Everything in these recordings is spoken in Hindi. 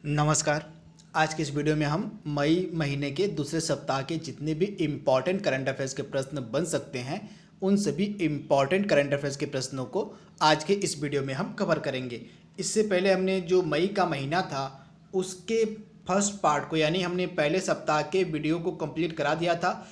नमस्कार। आज के इस वीडियो में हम मई महीने के दूसरे सप्ताह के जितने भी इम्पॉर्टेंट करंट अफेयर्स के प्रश्न बन सकते हैं उन सभी इम्पॉर्टेंट करंट अफेयर्स के प्रश्नों को आज के इस वीडियो में हम कवर करेंगे। इससे पहले हमने जो मई का महीना था उसके फर्स्ट पार्ट को यानी हमने पहले सप्ताह के वीडियो को कंप्लीट करा दिया था।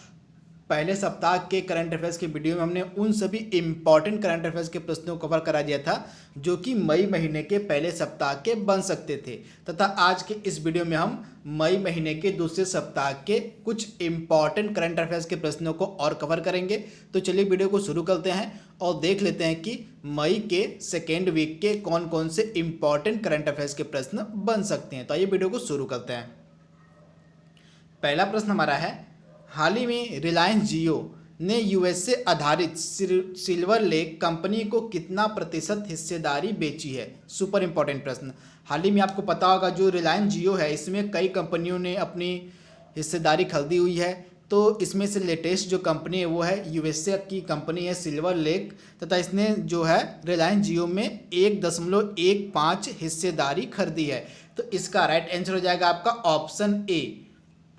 पहले सप्ताह के करंट अफेयर्स के वीडियो में हमने उन सभी इम्पॉर्टेंट करंट अफेयर्स के प्रश्नों को कवर करा दिया था जो कि मई महीने के पहले सप्ताह के बन सकते थे, तथा आज के इस वीडियो में हम मई महीने के दूसरे सप्ताह के कुछ इम्पॉर्टेंट करंट अफेयर्स के प्रश्नों को और कवर करेंगे। तो चलिए वीडियो को शुरू करते हैं और देख लेते हैं कि मई के सेकेंड वीक के कौन कौन से इम्पॉर्टेंट करंट अफेयर्स के प्रश्न बन सकते हैं। तो आइए वीडियो को शुरू करते हैं। पहला प्रश्न हमारा है, हाल ही में रिलायंस जियो ने यूएस से आधारित सिल्वर लेक कंपनी को कितना प्रतिशत हिस्सेदारी बेची है। सुपर इंपॉर्टेंट प्रश्न। हाल ही में आपको पता होगा जो रिलायंस जियो है इसमें कई कंपनियों ने अपनी हिस्सेदारी खरीदी हुई है। तो इसमें से लेटेस्ट जो कंपनी है वो है यूएसए की कंपनी है सिल्वर लेक, तथा इसने जो है रिलायंस जियो में 1.15 हिस्सेदारी खरीदी है। तो इसका राइट आंसर हो जाएगा आपका ऑप्शन ए,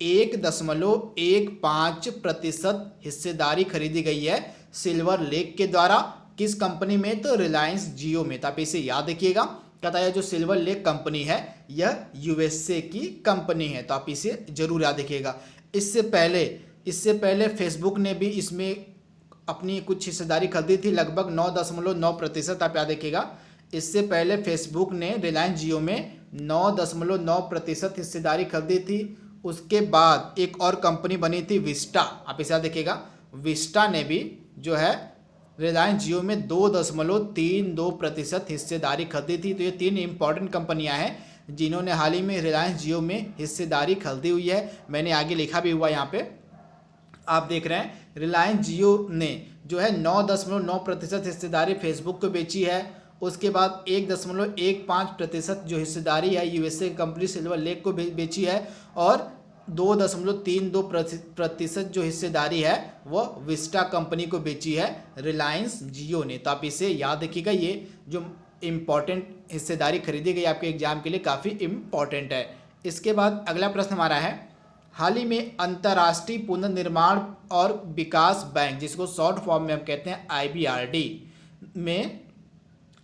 1.15% हिस्सेदारी खरीदी गई है सिल्वर लेक के द्वारा। किस कंपनी में? तो रिलायंस जियो में। तो आप इसे याद रखिएगा, कहता है जो सिल्वर लेक कंपनी है यह यूएसए की कंपनी है। तो आप इसे जरूर याद रखिएगा। इससे पहले फेसबुक ने भी इसमें अपनी कुछ हिस्सेदारी खरीदी थी, लगभग 9.9%। आप याद रखिएगा, इससे पहले फेसबुक ने रिलायंस जियो में 9.9% हिस्सेदारी खरीदी थी। उसके बाद एक और कंपनी बनी थी विस्टा, आप इसे याद देखिएगा, विस्टा ने भी जो है रिलायंस जियो में 2.32% हिस्सेदारी खरीदी थी। तो ये तीन इंपॉर्टेंट कंपनियां हैं जिन्होंने हाल ही में रिलायंस जियो में हिस्सेदारी खरीदी हुई है। मैंने आगे लिखा भी हुआ यहाँ पे, आप देख रहे हैं। रिलायंस जियो ने जो है 9.9% हिस्सेदारी फेसबुक को बेची है। उसके बाद 1.15% जो हिस्सेदारी है यूएसए कंपनी सिल्वर लेक को बेची है, और 2.32% जो हिस्सेदारी है वो विस्टा कंपनी को बेची है रिलायंस जियो ने। तो आप इसे याद रखिएगा, ये जो इम्पॉर्टेंट हिस्सेदारी खरीदी गई आपके एग्जाम के लिए काफ़ी इम्पॉर्टेंट है। इसके बाद अगला प्रश्न हमारा है, हाल ही में अंतर्राष्ट्रीय पुनर्निर्माण और विकास बैंक, जिसको शॉर्ट फॉर्म में हम कहते हैं IBRD, में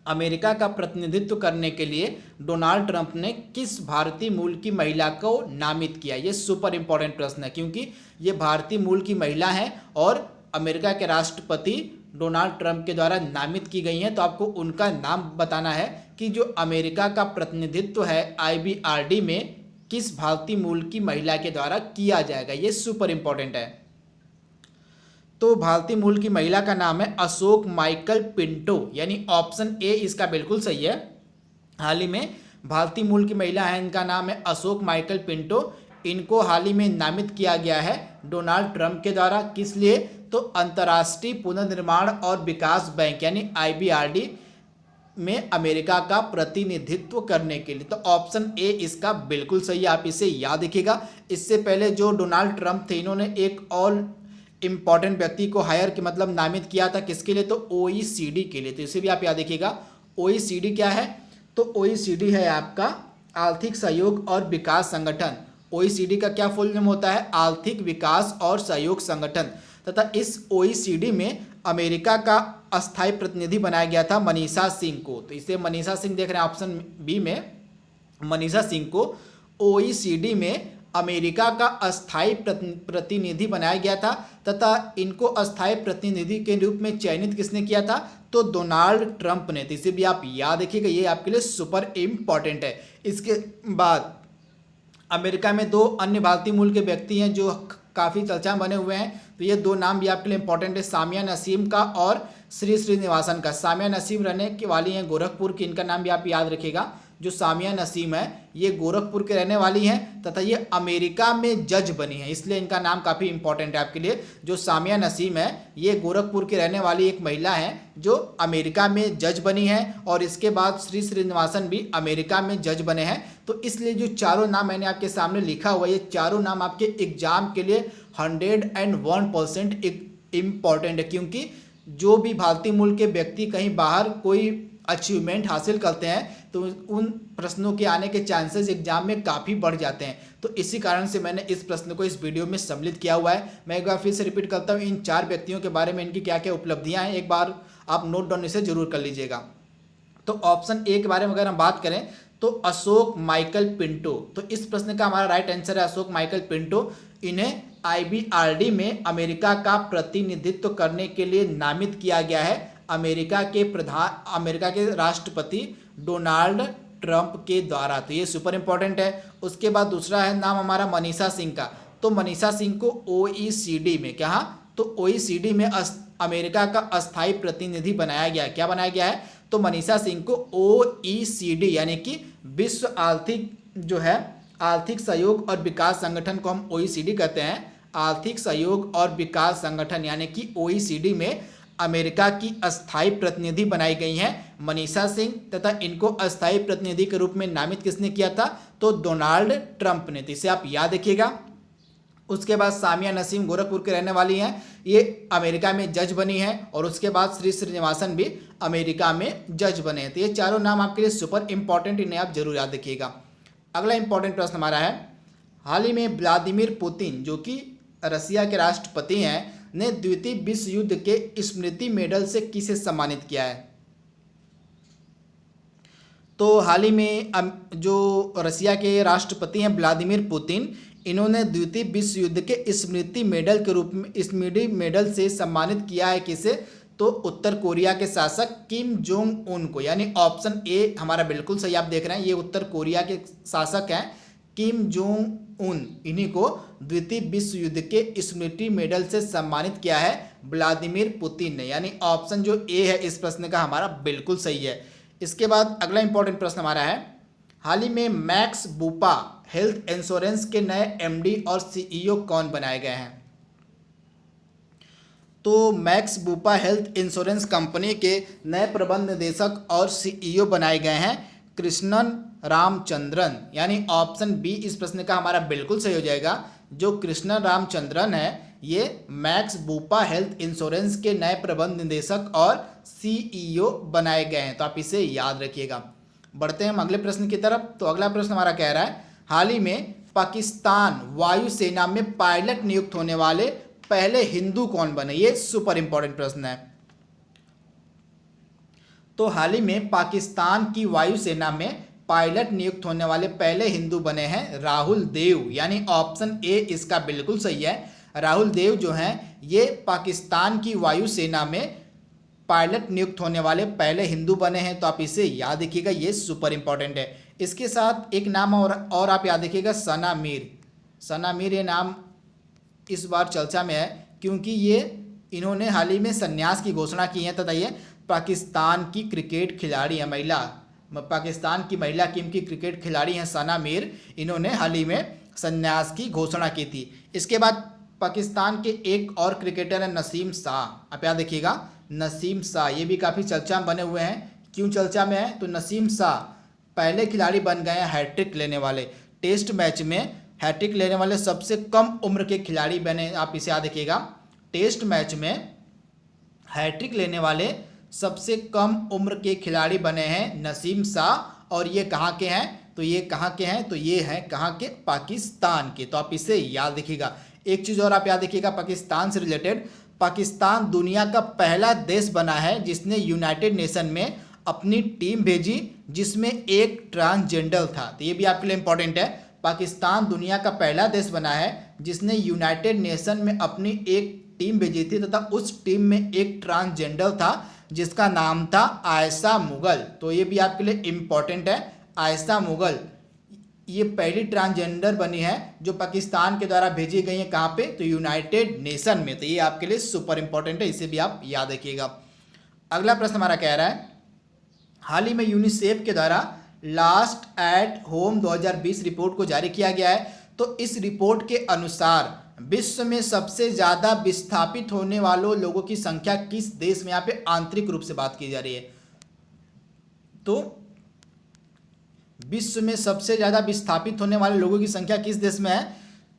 अमेरिका का प्रतिनिधित्व करने के लिए डोनाल्ड ट्रंप ने किस भारतीय मूल की महिला को नामित किया। ये सुपर इंपॉर्टेंट प्रश्न है क्योंकि ये भारतीय मूल की महिला हैं और अमेरिका के राष्ट्रपति डोनाल्ड ट्रंप के द्वारा नामित की गई हैं। तो आपको उनका नाम बताना है कि जो अमेरिका का प्रतिनिधित्व है IBRD में किस भारतीय मूल की महिला के द्वारा किया जाएगा। ये सुपर इंपॉर्टेंट है। तो भारतीय मूल की महिला का नाम है अशोक माइकल पिंटो, यानी ऑप्शन ए इसका बिल्कुल सही है। हाल ही में भारतीय मूल की महिला है, इनका नाम है अशोक माइकल पिंटो। इनको हाल ही में नामित किया गया है डोनाल्ड ट्रंप के द्वारा। किस लिए? तो अंतर्राष्ट्रीय पुनर्निर्माण और विकास बैंक यानी IBRD में अमेरिका का प्रतिनिधित्व करने के लिए। तो ऑप्शन ए इसका बिल्कुल सही है, आप इसे याद रखिएगा। इससे पहले जो डोनाल्ड ट्रंप थे इन्होंने एक और इंपॉर्टेंट व्यक्ति को हायर के मतलब नामित किया था, किसके लिए? तो OECD के लिए। तो इसे भी आप याद रखिएगा। OECD क्या है? तो OECD है आपका आर्थिक सहयोग और विकास संगठन। OECD का क्या फुल नेम होता है? आर्थिक विकास और सहयोग संगठन। तथा इस OECD में अमेरिका का अस्थायी प्रतिनिधि बनाया गया था मनीषा सिंह को। तो इसे मनीषा सिंह देख रहे हैं ऑप्शन बी में, मनीषा सिंह को OECD में अमेरिका का अस्थायी प्रतिनिधि बनाया गया था। तथा इनको अस्थायी प्रतिनिधि के रूप में चयनित किसने किया था? तो डोनाल्ड ट्रंप ने। तो इसे भी आप याद रखिएगा, ये आपके लिए सुपर इम्पॉर्टेंट है। इसके बाद अमेरिका में दो अन्य भारतीय मूल के व्यक्ति हैं जो काफ़ी चर्चा में बने हुए हैं। तो ये दो नाम भी आपके लिए इंपॉर्टेंट है, सामिया नसीम का और श्रीनिवासन का। सामिया नसीम रहने की वाली हैं गोरखपुर की, इनका नाम भी आप याद रखिएगा। जो सामिया नसीम है ये गोरखपुर के रहने वाली हैं तथा ये अमेरिका में जज बनी है, इसलिए इनका नाम काफ़ी इंपॉर्टेंट है आपके लिए। जो सामिया नसीम है ये गोरखपुर के रहने वाली एक महिला है जो अमेरिका में जज बनी है, और इसके बाद श्रीनिवासन भी अमेरिका में जज बने हैं। तो इसलिए जो चारों नाम मैंने आपके सामने लिखा हुआ है, ये चारों नाम आपके एग्जाम के लिए 101% इम्पॉर्टेंट है, क्योंकि जो भी भारतीय मूल के व्यक्ति कहीं बाहर कोई अचीवमेंट हासिल करते हैं तो उन प्रश्नों के आने के चांसेस एग्जाम में काफ़ी बढ़ जाते हैं। तो इसी कारण से मैंने इस प्रश्न को इस वीडियो में सम्मिलित किया हुआ है। मैं एक बार फिर से रिपीट करता हूँ, इन 4 व्यक्तियों के बारे में इनकी क्या क्या उपलब्धियाँ हैं, एक बार आप नोट डाउन इसे जरूर कर लीजिएगा। तो ऑप्शन ए के बारे में अगर हम बात करें तो अशोक माइकल पिंटो, तो इस प्रश्न का हमारा राइट आंसर है अशोक माइकल पिंटो। इन्हें IBRD में अमेरिका का प्रतिनिधित्व करने के लिए नामित किया गया है अमेरिका के राष्ट्रपति डोनाल्ड ट्रंप के द्वारा। तो ये सुपर इंपॉर्टेंट है। उसके बाद दूसरा है नाम हमारा मनीषा सिंह का। तो मनीषा सिंह को OECD में तो OECD में अमेरिका का अस्थायी प्रतिनिधि बनाया गया। क्या बनाया गया है? तो मनीषा सिंह को OECD यानी कि विश्व आर्थिक सहयोग और विकास संगठन को हम OECD कहते हैं। आर्थिक सहयोग और विकास संगठन यानी कि OECD में अमेरिका की अस्थायी प्रतिनिधि बनाई गई हैं मनीषा सिंह, तथा इनको अस्थायी प्रतिनिधि के रूप में नामित किसने किया था? तो डोनाल्ड ट्रंप ने। तो इसे आप याद रखिएगा। उसके बाद सामिया नसीम गोरखपुर के रहने वाली हैं, ये अमेरिका में जज बनी हैं। और उसके बाद श्री श्रीनिवासन भी अमेरिका में जज बने हैं। तो ये चारों नाम आपके लिए सुपर इंपॉर्टेंट, इन्हें आप जरूर याद रखिएगा। अगला इंपॉर्टेंट प्रश्न हमारा है, हाल ही में व्लादिमीर पुतिन जो कि रसिया के राष्ट्रपति हैं ने द्वितीय विश्व युद्ध के स्मृति मेडल से किसे सम्मानित किया है? तो हाल ही में जो रसिया के राष्ट्रपति हैं व्लादिमीर पुतिन, इन्होंने द्वितीय विश्व युद्ध के स्मृति मेडल के रूप में स्मृति मेडल से सम्मानित किया है किसे? तो उत्तर कोरिया के शासक किम जोंग उन को। यानी ऑप्शन ए हमारा बिल्कुल सही आप देख रहे हैं, ये उत्तर कोरिया के शासक हैं किम जोंग उन, इन्हीं को द्वितीय विश्व युद्ध के स्मृति मेडल से सम्मानित किया है व्लादिमीर पुतिन ने। यानी ऑप्शन जो ए है इस प्रश्न का हमारा बिल्कुल सही है। इसके बाद अगला इंपॉर्टेंट प्रश्न हमारा है, हाल ही में मैक्स बूपा हेल्थ इंश्योरेंस के नए MD और CEO कौन बनाए गए हैं? तो max Bupa health insurance company के नए प्रबंध निदेशक और CEO बनाए गए हैं कृष्णन रामचंद्रन। यानी ऑप्शन बी इस प्रश्न का हमारा बिल्कुल सही हो जाएगा। जो कृष्णन रामचंद्रन है ये मैक्स बूपा हेल्थ इंश्योरेंस के नए प्रबंध निदेशक और CEO बनाए गए हैं। तो आप इसे याद रखिएगा। बढ़ते हैं हम अगले प्रश्न की तरफ। तो अगला प्रश्न हमारा कह रहा है, हाल ही में पाकिस्तान वायुसेना में पायलट नियुक्त होने वाले पहले हिंदू कौन बने? ये सुपर इंपॉर्टेंट प्रश्न है। तो हाल ही में पाकिस्तान की वायुसेना में पायलट नियुक्त होने वाले पहले हिंदू बने हैं राहुल देव। यानी ऑप्शन ए इसका बिल्कुल सही है। राहुल देव जो हैं ये पाकिस्तान की वायुसेना में पायलट नियुक्त होने वाले पहले हिंदू बने हैं। तो आप इसे याद रखिएगा, ये सुपर इंपॉर्टेंट है। इसके साथ एक नाम और आप याद रखिएगा, सना मीर। सना मीर ये नाम इस बार चर्चा में है क्योंकि ये इन्होंने हाल ही में संन्यास की घोषणा की है, तथा ये पाकिस्तान की क्रिकेट खिलाड़ी है, पाकिस्तान की महिला टीम की क्रिकेट खिलाड़ी हैं सना मीर। इन्होंने हाल ही में संन्यास की घोषणा की थी। इसके बाद पाकिस्तान के एक और क्रिकेटर हैं नसीम शाह। आप याद देखिएगा, नसीम शाह ये भी काफ़ी चर्चा में बने हुए हैं। क्यों चर्चा में है? तो नसीम शाह पहले खिलाड़ी बन गए हैं हैट्रिक लेने वाले, टेस्ट मैच में हैट्रिक लेने वाले सबसे कम उम्र के खिलाड़ी बने। आप इसे याद रखिएगा, टेस्ट मैच में हैट्रिक लेने वाले सबसे कम उम्र के खिलाड़ी बने हैं नसीम शाह। और ये कहाँ के हैं? तो ये कहाँ के हैं? तो ये हैं कहाँ के? पाकिस्तान के। तो आप इसे याद रखिएगा। एक चीज़ और आप याद रखिएगा पाकिस्तान से रिलेटेड, पाकिस्तान दुनिया का पहला देश बना है जिसने यूनाइटेड नेशन में अपनी टीम भेजी जिसमें एक ट्रांसजेंडर था। तो ये भी आपके लिए इंपॉर्टेंट है। पाकिस्तान दुनिया का पहला देश बना है जिसने यूनाइटेड नेशन में अपनी एक टीम भेजी थी तथा उस टीम में एक ट्रांसजेंडर था जिसका नाम था आयशा मुगल। तो ये भी आपके लिए इम्पॉर्टेंट है। आयशा मुगल ये पहली ट्रांसजेंडर बनी है जो पाकिस्तान के द्वारा भेजी गई है। कहाँ पे? तो यूनाइटेड नेशन में। तो ये आपके लिए सुपर इंपॉर्टेंट है, इसे भी आप याद रखिएगा। अगला प्रश्न हमारा कह रहा है, हाल ही में यूनिसेफ के द्वारा लास्ट एट होम 2020 रिपोर्ट को जारी किया गया है। तो इस रिपोर्ट के अनुसार विश्व में सबसे ज़्यादा विस्थापित होने वालों लोगों की संख्या किस देश में, यहाँ पे आंतरिक रूप से बात की जा रही है, तो विश्व में सबसे ज़्यादा विस्थापित होने वाले लोगों की संख्या किस देश में है?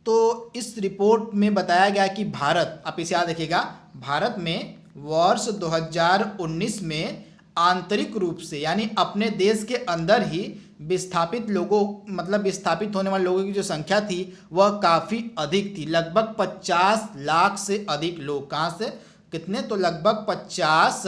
तो इस रिपोर्ट में बताया गया कि भारत, आप इसे याद रखिएगा, भारत में वर्ष 2019 में आंतरिक रूप से यानी अपने देश के अंदर ही विस्थापित लोगों मतलब विस्थापित होने वाले लोगों की जो संख्या थी वह काफ़ी अधिक थी, लगभग 50 लाख से अधिक लोग। कहाँ से कितने? तो लगभग 50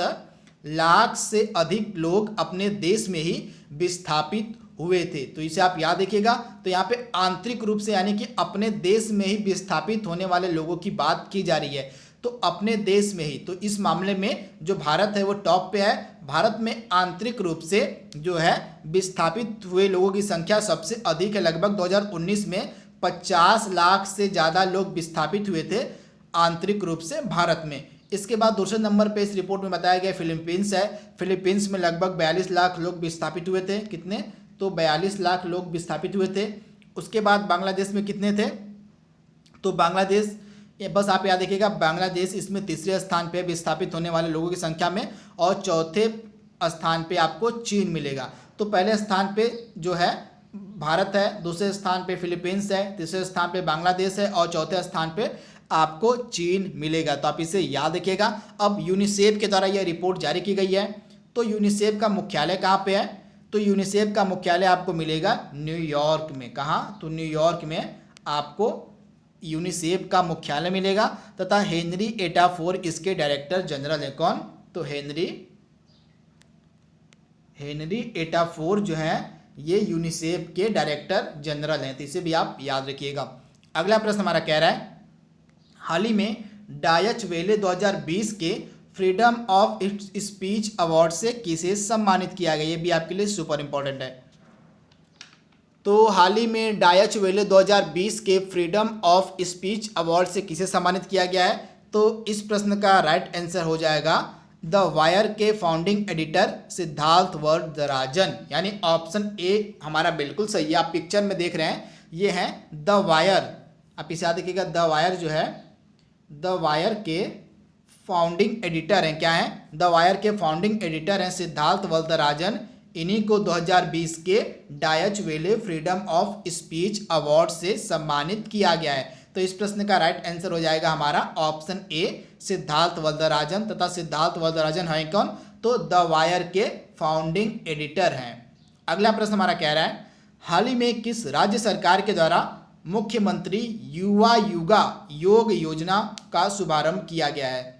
लाख से अधिक लोग अपने देश में ही विस्थापित हुए थे। तो इसे आप याद रखिएगा। तो यहाँ पे आंतरिक रूप से यानी कि अपने देश में ही विस्थापित होने वाले लोगों की बात की जा रही है, तो अपने देश में ही। तो इस मामले में जो भारत है वो टॉप पे है। भारत में आंतरिक रूप से जो है विस्थापित हुए लोगों की संख्या सबसे अधिक है। लगभग 2019 में 50 लाख से ज़्यादा लोग विस्थापित हुए थे आंतरिक रूप से भारत में। इसके बाद दूसरे नंबर पे इस रिपोर्ट में बताया गया फिलीपींस है। फिलीपींस में लगभग 42 लाख लोग विस्थापित हुए थे। कितने? तो 42 लाख लोग विस्थापित हुए थे। उसके बाद बांग्लादेश में कितने थे? तो बांग्लादेश, ये बस आप याद रखिएगा, बांग्लादेश इसमें तीसरे स्थान पे विस्थापित होने वाले लोगों की संख्या में, और चौथे स्थान पे आपको चीन मिलेगा। तो पहले स्थान पे जो है भारत है, दूसरे स्थान पे फिलीपींस है, तीसरे स्थान पे बांग्लादेश है, और चौथे स्थान पे आपको चीन मिलेगा। तो आप इसे याद रखिएगा। अब यूनिसेफ के द्वारा यह रिपोर्ट जारी की गई है। तो यूनिसेफ का मुख्यालय कहाँ पे है? तो यूनिसेफ का मुख्यालय आपको मिलेगा न्यूयॉर्क में। कहाँ? तो न्यूयॉर्क में आपको यूनिसेफ का मुख्यालय मिलेगा, तथा हेनरी एटाफोर इसके डायरेक्टर जनरल है। कौन? तो हेनरी एटाफोर जो है ये यूनिसेफ के डायरेक्टर जनरल हैं। तो इसे भी आप याद रखिएगा। अगला प्रश्न हमारा कह रहा है, हाल ही में डायच वेले 2020 के फ्रीडम ऑफ स्पीच अवार्ड से किसे सम्मानित किया गया? ये भी आपके लिए सुपर इंपॉर्टेंट है। तो हाल ही में डायच वेले 2020 के फ्रीडम ऑफ स्पीच अवार्ड से किसे सम्मानित किया गया है? तो इस प्रश्न का राइट आंसर हो जाएगा द वायर के फाउंडिंग एडिटर सिद्धार्थ वरदराजन, यानी ऑप्शन ए हमारा बिल्कुल सही है। आप पिक्चर में देख रहे हैं, ये है द वायर। आप इसे याद रखिएगा, द वायर जो है द वायर के फाउंडिंग एडिटर हैं। क्या हैं? द वायर के फाउंडिंग एडिटर हैं सिद्धार्थ वरदराजन। इन्हीं को 2020 के डायच वेले फ्रीडम ऑफ स्पीच अवार्ड से सम्मानित किया गया है। तो इस प्रश्न का राइट आंसर हो जाएगा हमारा ऑप्शन ए सिद्धार्थ वरदराजन। तथा सिद्धार्थ वरदराजन हैं कौन? तो द वायर के फाउंडिंग एडिटर हैं। अगला प्रश्न हमारा कह रहा है, हाल ही में किस राज्य सरकार के द्वारा मुख्यमंत्री युवा युगा योग योजना का शुभारंभ किया गया है?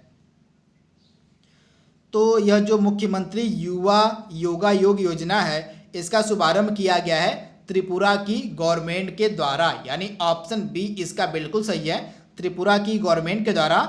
तो यह जो मुख्यमंत्री युवा योगा योग योजना है, इसका शुभारंभ किया गया है त्रिपुरा की गवर्नमेंट के द्वारा, यानी ऑप्शन बी इसका बिल्कुल सही है। त्रिपुरा की गवर्नमेंट के द्वारा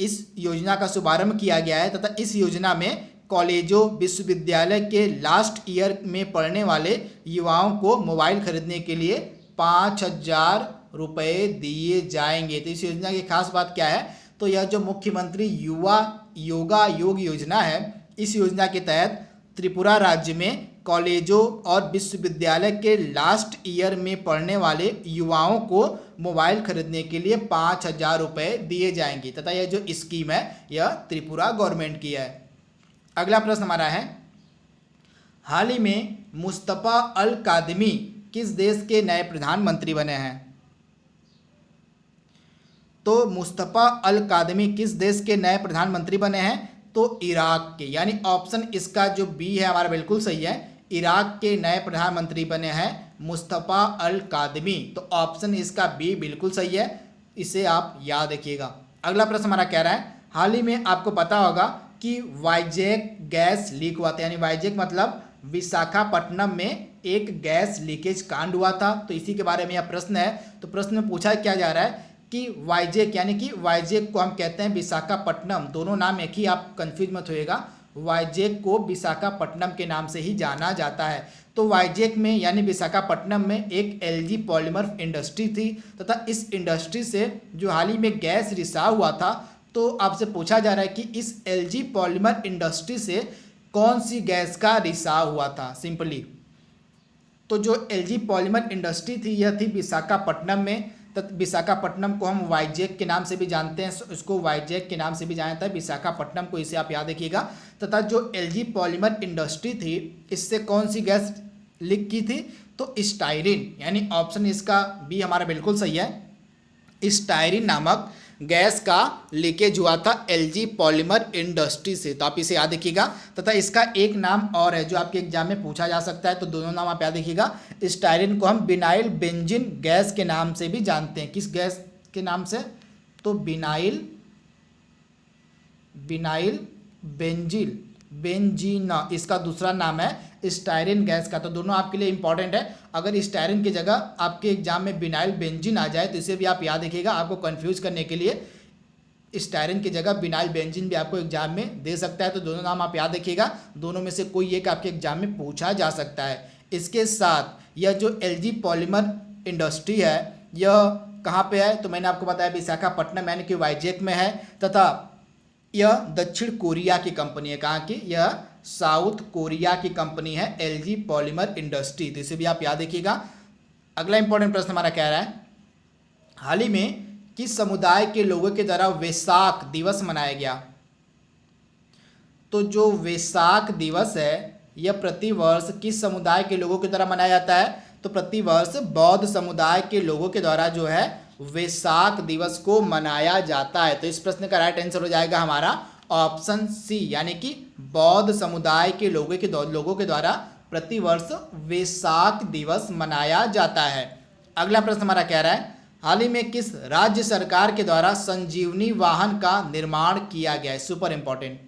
इस योजना का शुभारंभ किया गया है, तथा इस योजना में कॉलेजों विश्वविद्यालय के लास्ट ईयर में पढ़ने वाले युवाओं को मोबाइल खरीदने के लिए 5,000 रुपये दिए जाएंगे। तो इस योजना की खास बात क्या है? तो यह जो मुख्यमंत्री युवा योगा योग योजना है, इस योजना के तहत त्रिपुरा राज्य में कॉलेजों और विश्वविद्यालय के लास्ट ईयर में पढ़ने वाले युवाओं को मोबाइल खरीदने के लिए 5,000 रुपये दिए जाएंगे, तथा यह जो स्कीम है यह त्रिपुरा गवर्नमेंट की है। अगला प्रश्न हमारा है, हाल ही में मुस्तफ़ा अल कादमी किस देश के नए प्रधानमंत्री बने हैं? तो मुस्तफ़ा अल कादमी किस देश के नए प्रधानमंत्री बने हैं? तो इराक के, यानी ऑप्शन इसका जो बी है हमारा बिल्कुल सही है। इराक के नए प्रधानमंत्री बने हैं मुस्तफ़ा अल कादमी। तो ऑप्शन इसका बी बिल्कुल सही है, इसे आप याद रखिएगा। अगला प्रश्न हमारा कह रहा है, हाल ही में आपको पता होगा कि वाइजैक गैस लीक हुआ था, यानी वाइजैक मतलब विशाखापट्टनम में एक गैस लीकेज कांड हुआ था। तो इसी के बारे में यह प्रश्न है। तो प्रश्न में पूछा क्या जा रहा है कि वाइजैक, यानी कि वाइजैक को हम कहते हैं विशाखापट्टनम, दोनों नाम एक ही, आप कंफ्यूज मत होइएगा। वाइजैक को विशाखापट्टनम के नाम से ही जाना जाता है। तो वाइजैक में यानी विशाखापट्टनम में एक एलजी पॉलीमर इंडस्ट्री थी, तथा इस इंडस्ट्री से जो हाल ही में गैस रिसाव हुआ था, तो आपसे पूछा जा रहा है कि इस एलजी पॉलीमर इंडस्ट्री से कौन सी गैस का रिसाव हुआ था सिंपली। तो जो एलजी पॉलीमर इंडस्ट्री थी यह थी विशाखापट्टनम में। विशाखापट्टनम को हम वाइजैक के नाम से भी जानते हैं, इसको वाइजैक के नाम से भी जाना जाता है, विशाखापट्टनम को, इसे आप याद रखिएगा। तथा जो एलजी पॉलीमर इंडस्ट्री थी इससे कौन सी गैस लीक की थी? तो स्टायरीन, यानी ऑप्शन इसका बी हमारा बिल्कुल सही है। स्टायरीन नामक गैस का लीकेज हुआ था एलजी पॉलीमर इंडस्ट्री से, तो आप इसे याद रखिएगा। तथा इसका एक नाम और है जो आपके एग्जाम में पूछा जा सकता है, तो दोनों नाम आप याद रखिएगा। स्टायरीन को हम बिनाइल बेंजीन गैस के नाम से भी जानते हैं। किस गैस के नाम से? तो बिनाइल बेंजीन, इसका दूसरा नाम है स्टायरीन गैस का। तो दोनों आपके लिए इंपॉर्टेंट है। अगर स्टायरीन की जगह आपके एग्जाम में बिनाइल बेंजीन आ जाए तो इसे भी आप याद रखिएगा। आपको कंफ्यूज करने के लिए स्टायरीन की जगह बिनाइल बेंजीन भी आपको एग्जाम में दे सकता है। तो दोनों नाम आप याद रखिएगा, दोनों में से कोई एक आपके एग्जाम में पूछा जा सकता है। इसके साथ यह जो एलजी पॉलीमर इंडस्ट्री है यह कहाँ पे है? तो मैंने आपको बताया विशाखापट्टनम यानी कि वाइजैक में है। तथा यह दक्षिण कोरिया की कंपनी है। कहाँ की? यह साउथ कोरिया की कंपनी है एलजी पॉलीमर इंडस्ट्री। तो इसे भी आप याद रखिएगा। अगला इंपॉर्टेंट प्रश्न हमारा कह रहा है, हाल ही में किस समुदाय के लोगों के द्वारा वैसाख दिवस मनाया गया? तो जो वैसाख दिवस है यह प्रतिवर्ष किस समुदाय के लोगों के द्वारा मनाया जाता है? तो प्रतिवर्ष बौद्ध समुदाय के लोगों के द्वारा जो है वैसाख दिवस को मनाया जाता है। तो इस प्रश्न का राइट आंसर हो जाएगा हमारा ऑप्शन सी, यानी कि बौद्ध समुदाय के लोगों के द्वारा प्रतिवर्ष वैसाख दिवस मनाया जाता है। अगला प्रश्न हमारा कह रहा है, हाल ही में किस राज्य सरकार के द्वारा संजीवनी वाहन का निर्माण किया गया है? Super important.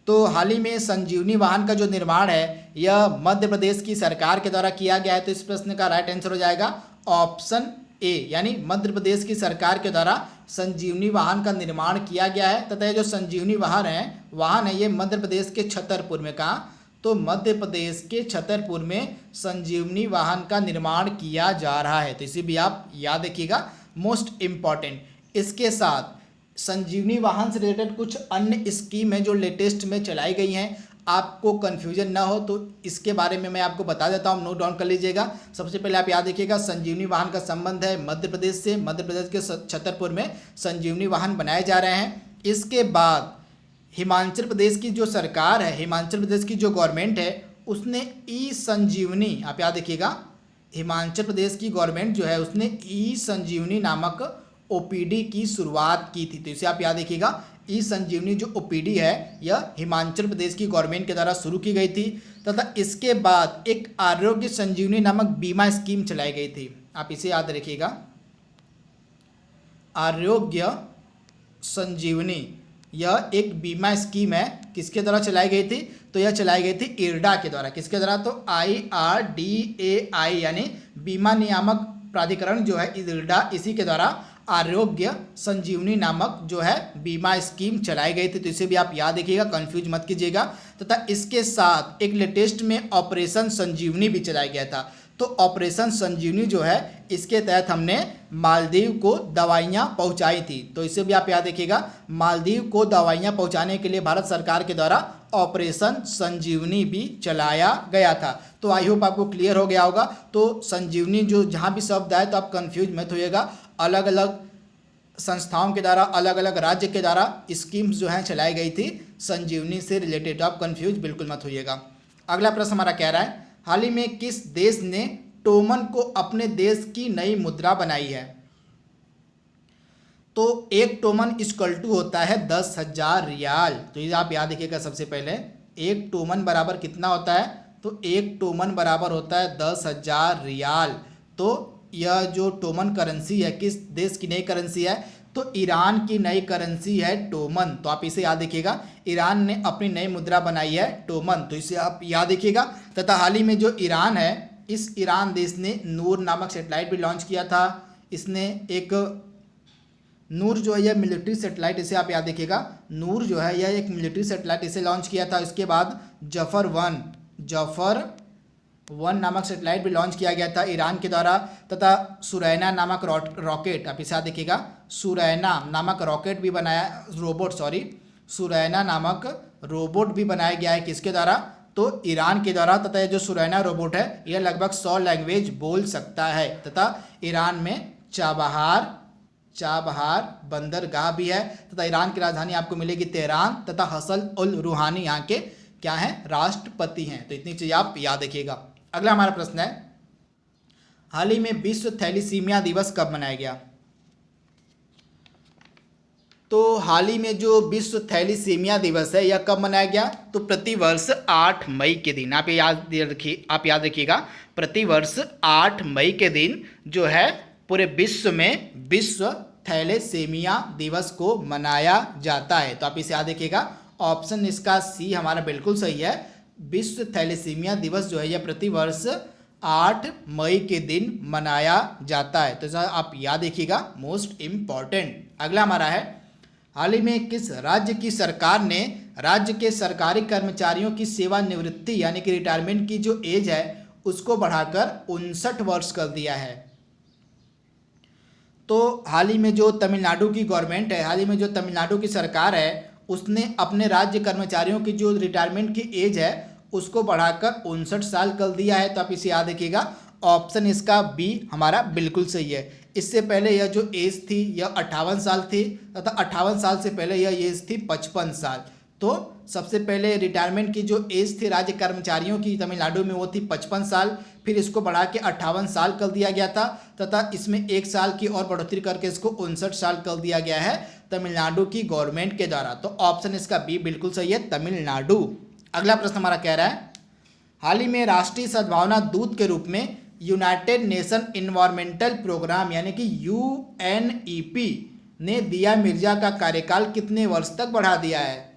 तो हाल ही में संजीवनी वाहन का जो निर्माण है यह मध्य प्रदेश की सरकार के द्वारा किया गया है। तो इस प्रश्न का राइट आंसर हो जाएगा ऑप्शन ए, यानी मध्य प्रदेश की सरकार के द्वारा संजीवनी वाहन का निर्माण किया गया है। तथा ये जो संजीवनी वाहन है ये मध्य प्रदेश के छतरपुर में, कहाँ? तो मध्य प्रदेश के छतरपुर में संजीवनी वाहन का निर्माण किया जा रहा है। तो इसे भी आप याद रखिएगा, मोस्ट इम्पॉर्टेंट। इसके साथ संजीवनी वाहन से रिलेटेड कुछ अन्य स्कीम है जो लेटेस्ट में चलाई गई हैं। आपको कन्फ्यूजन ना हो तो इसके बारे में मैं आपको बता देता हूँ, नोट डाउन कर लीजिएगा। सबसे पहले आप याद रखिएगा, संजीवनी वाहन का संबंध है मध्य प्रदेश से। मध्य प्रदेश के छतरपुर में संजीवनी वाहन बनाए जा रहे हैं। इसके बाद हिमाचल प्रदेश की जो सरकार है, हिमाचल प्रदेश की जो गवर्नमेंट है उसने ई संजीवनी, आप याद रखिएगा, हिमाचल प्रदेश की गवर्नमेंट जो है उसने ई संजीवनी नामक ओपीडी की शुरुआत की थी। तो इसे आप याद रखिएगा, ई संजीवनी जो ओपीडी है यह हिमाचल प्रदेश की गवर्नमेंट के द्वारा शुरू की गई थी। तथा इसके बाद एक आरोग्य संजीवनी नामक बीमा स्कीम चलाई गई थी। आप इसे याद रखिएगा, आरोग्य संजीवनी यह एक बीमा स्कीम है। किसके द्वारा चलाई गई थी? तो यह चलाई गई थी इरडा के द्वारा। किसके द्वारा? तो IRDAI यानी बीमा नियामक प्राधिकरण जो है इरडा, इसी के द्वारा आरोग्य संजीवनी नामक जो है बीमा स्कीम चलाई गई थी। तो इसे भी आप याद रखिएगा, कंफ्यूज मत कीजिएगा। तथा इसके साथ एक लेटेस्ट में ऑपरेशन संजीवनी भी चलाया गया था। तो ऑपरेशन संजीवनी जो है इसके तहत हमने मालदीव को दवाइयाँ पहुँचाई थी। तो इसे भी आप याद रखिएगा, मालदीव को दवाइयाँ पहुँचाने के लिए भारत सरकार के द्वारा ऑपरेशन संजीवनी भी चलाया गया था। तो आई होप आपको क्लियर हो गया होगा। तो संजीवनी जो जहाँ भी शब्द आए तो आप कंफ्यूज मत होइएगा, अलग अलग संस्थाओं के द्वारा, अलग अलग राज्य के द्वारा स्कीम्स जो हैं चलाई गई थी संजीवनी से रिलेटेड। आप कंफ्यूज बिल्कुल मत होइएगा। अगला प्रश्न हमारा कह रहा है, हाल ही में किस देश ने टोमन को अपने देश की नई मुद्रा बनाई है? तो एक टोमन इक्वल टू होता है 10,000 रियाल। तो ये आप याद रखिएगा, सबसे पहले एक टोमन बराबर कितना होता है? तो एक टोमन बराबर होता है 10,000 रियाल। तो यह जो टोमन करेंसी है किस देश की नई करेंसी है? तो ईरान की नई करेंसी है टोमन। तो आप इसे याद रखिएगा, ईरान ने अपनी नई मुद्रा बनाई है टोमन। तो इसे आप याद रखिएगा। तथा हाल ही में जो ईरान है, इस ईरान देश ने नूर नामक सैटेलाइट भी लॉन्च किया था। इसने एक नूर जो है यह मिलिट्री सैटेलाइट, इसे आप याद रखिएगा, नूर जो है यह एक मिलिट्री सैटेलाइट इसे लॉन्च किया था। इसके बाद जफर वन नामक सैटेलाइट भी लॉन्च किया गया था ईरान के द्वारा। तथा सुरैना नामक रॉकेट, आप इसे याद रखिएगा, सुरैना नामक रॉकेट भी बनाया, सुरैना नामक रोबोट भी बनाया गया है। किसके द्वारा? तो ईरान के द्वारा। तथा ये जो सुरैना रोबोट है यह लगभग 100 लैंग्वेज बोल सकता है। तथा ईरान में चाबहार बंदरगाह भी है। तथा ईरान की राजधानी आपको मिलेगी तेहरान। तथा हसन उल रूहानी यहाँ के क्या हैं? राष्ट्रपति हैं। तो इतनी चीज़ आप याद रखिएगा। अगला हमारा प्रश्न है, हाल ही में विश्व थैलीसीमिया दिवस कब मनाया गया? तो हाल ही में जो विश्व थैलीसीमिया दिवस है यह कब मनाया गया? तो प्रतिवर्ष 8 मई के दिन, आप याद रखिएगा, प्रतिवर्ष 8 मई के दिन जो है पूरे विश्व में विश्व थैलेसीमिया दिवस को मनाया जाता है। तो आप इसे याद रखिएगा, ऑप्शन इसका सी हमारा बिल्कुल सही है। विश्व थैलेसीमिया दिवस जो है यह प्रतिवर्ष 8 मई के दिन मनाया जाता है। तो आप याद रखिएगा, मोस्ट इम्पॉर्टेंट। अगला हमारा है, हाल ही में किस राज्य की सरकार ने राज्य के सरकारी कर्मचारियों की सेवानिवृत्ति यानी कि रिटायरमेंट की जो एज है उसको बढ़ाकर 59 वर्ष कर दिया है? तो हाल ही में जो तमिलनाडु की गवर्नमेंट है, हाल ही में जो तमिलनाडु की सरकार है उसने अपने राज्य कर्मचारियों की जो रिटायरमेंट की एज है उसको बढ़ाकर 59 साल कर दिया है। तो आप इसे याद रखिएगा, ऑप्शन इसका बी हमारा बिल्कुल सही है। इससे पहले यह जो एज थी यह 58 साल थी तथा 58 साल से पहले यह एज थी 55 साल। तो सबसे पहले रिटायरमेंट की जो एज थी राज्य कर्मचारियों की तमिलनाडु में वो थी 55 साल, फिर इसको बढ़ा के 58 साल कर दिया गया था तथा इसमें 1 साल की और बढ़ोतरी करके इसको 59 साल कर दिया गया है तमिलनाडु की गवर्नमेंट के द्वारा। तो ऑप्शन इसका बी बिल्कुल सही है, तमिलनाडु। अगला प्रश्न हमारा कह रहा है, हाल ही में राष्ट्रीय सद्भावना दूत के रूप में यूनाइटेड नेशन इन्वायरमेंटल प्रोग्राम यानी कि यूएनईपी ने दिया मिर्जा का कार्यकाल कितने वर्ष तक बढ़ा दिया है?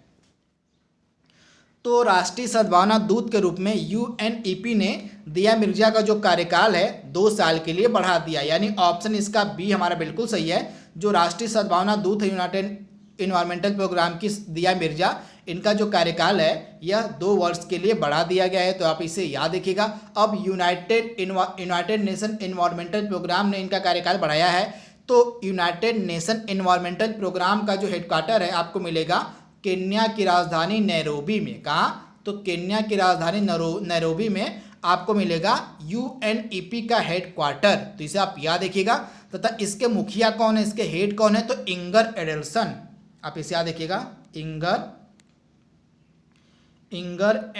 तो राष्ट्रीय सद्भावना दूत के रूप में यूएनईपी ने दिया मिर्जा का जो कार्यकाल है 2 साल के लिए बढ़ा दिया, यानी ऑप्शन इसका बी हमारा बिल्कुल सही है। जो राष्ट्रीय सद्भावना दूत है यूनाइटेड इन्वायरमेंटल प्रोग्राम की दिया मिर्जा, इनका जो कार्यकाल है यह 2 वर्ष के लिए बढ़ा दिया गया है। तो आप इसे याद रखिएगा। अब यूनाइटेड नेशन इन्वायरमेंटल प्रोग्राम ने इनका कार्यकाल बढ़ाया है, तो यूनाइटेड नेशन इन्वायरमेंटल प्रोग्राम का जो हेडक्वार्टर है आपको मिलेगा केन्या की राजधानी नैरोबी में। कहाँ? तो केन्या की राजधानी नैरोबी में आपको मिलेगा यूएनईपी का हेडक्वार्टर। तो इसे आप याद रखिएगा। तथा इसके मुखिया कौन है, इसके हेड कौन है? तो इंगर एडल्सन। आप इसे याद रखिएगा, इंगर